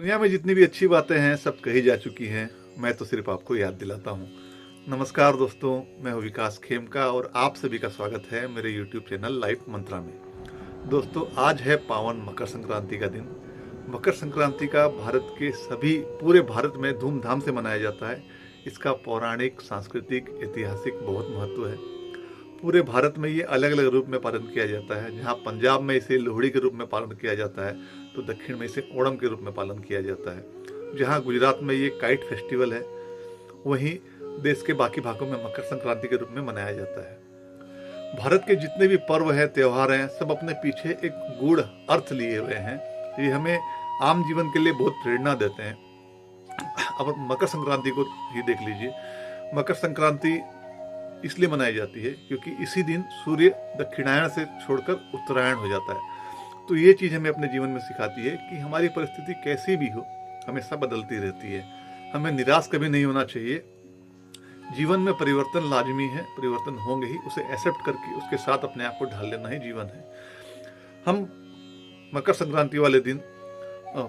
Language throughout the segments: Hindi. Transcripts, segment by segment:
दुनिया में जितनी भी अच्छी बातें हैं सब कही जा चुकी हैं, मैं तो सिर्फ आपको याद दिलाता हूँ। नमस्कार दोस्तों, मैं हूँ विकास खेमका और आप सभी का स्वागत है मेरे यूट्यूब चैनल लाइफ मंत्रा में। दोस्तों, आज है पावन मकर संक्रांति का दिन। मकर संक्रांति का भारत के पूरे भारत में धूमधाम से मनाया जाता है। इसका पौराणिक, सांस्कृतिक, ऐतिहासिक बहुत महत्व है। पूरे भारत में ये अलग अलग रूप में पालन किया जाता है। जहाँ पंजाब में इसे लोहड़ी के रूप में पालन किया जाता है, तो दक्षिण में इसे ओणम के रूप में पालन किया जाता है। जहाँ गुजरात में ये काइट फेस्टिवल है, वहीं देश के बाकी भागों में मकर संक्रांति के रूप में मनाया जाता है। भारत के जितने भी पर्व हैं, त्योहार हैं, सब अपने पीछे एक गूढ़ अर्थ लिए हुए हैं। ये हमें आम जीवन के लिए बहुत प्रेरणा देते हैं। अब मकर संक्रांति को ही देख लीजिए। मकर संक्रांति इसलिए मनाई जाती है क्योंकि इसी दिन सूर्य दक्षिणायन से छोड़कर उत्तरायण हो जाता है। तो ये चीज़ हमें अपने जीवन में सिखाती है कि हमारी परिस्थिति कैसी भी हो, हमेशा बदलती रहती है। हमें निराश कभी नहीं होना चाहिए। जीवन में परिवर्तन लाजमी है, परिवर्तन होंगे ही, उसे एक्सेप्ट करके उसके साथ अपने आप को ढाल लेना ही जीवन है। हम मकर संक्रांति वाले दिन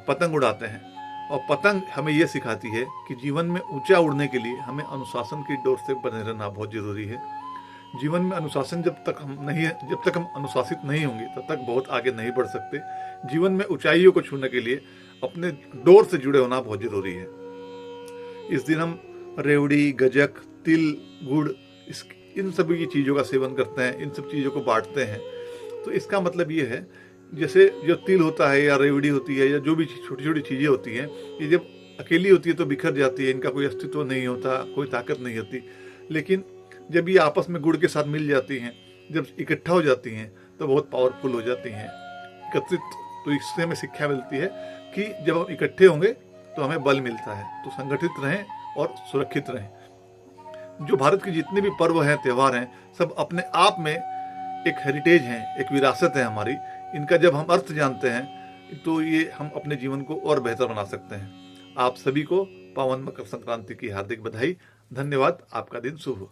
पतंग उड़ाते हैं और पतंग हमें यह सिखाती है कि जीवन में ऊंचा उड़ने के लिए हमें अनुशासन की डोर से बने रहना बहुत जरूरी है। जीवन में अनुशासन जब तक हम अनुशासित नहीं होंगे तब तक बहुत आगे नहीं बढ़ सकते। जीवन में ऊंचाइयों को छूने के लिए अपने डोर से जुड़े होना बहुत जरूरी है। इस दिन हम रेवड़ी, गजक, तिल, गुड़, इन सभी की चीज़ों का सेवन करते हैं, इन सब चीज़ों को बांटते हैं। तो इसका मतलब ये है, जैसे जो तिल होता है या रेवड़ी होती है या जो भी छोटी छोटी चीज़ें होती हैं, ये जब अकेली होती है तो बिखर जाती है, इनका कोई अस्तित्व नहीं होता, कोई ताकत नहीं होती। लेकिन जब ये आपस में गुड़ के साथ मिल जाती हैं, जब इकट्ठा हो जाती हैं, तो बहुत पावरफुल हो जाती हैं, एकत्रित। तो इससे हमें शिक्षा मिलती है कि जब हम इकट्ठे होंगे तो हमें बल मिलता है। तो संगठित रहें और सुरक्षित रहें। जो भारत के जितने भी पर्व हैं, त्यौहार हैं, सब अपने आप में एक हेरिटेज हैं, एक विरासत है हमारी। इनका जब हम अर्थ जानते हैं तो ये हम अपने जीवन को और बेहतर बना सकते हैं। आप सभी को पावन मकर संक्रांति की हार्दिक बधाई। धन्यवाद। आपका दिन शुभ हो।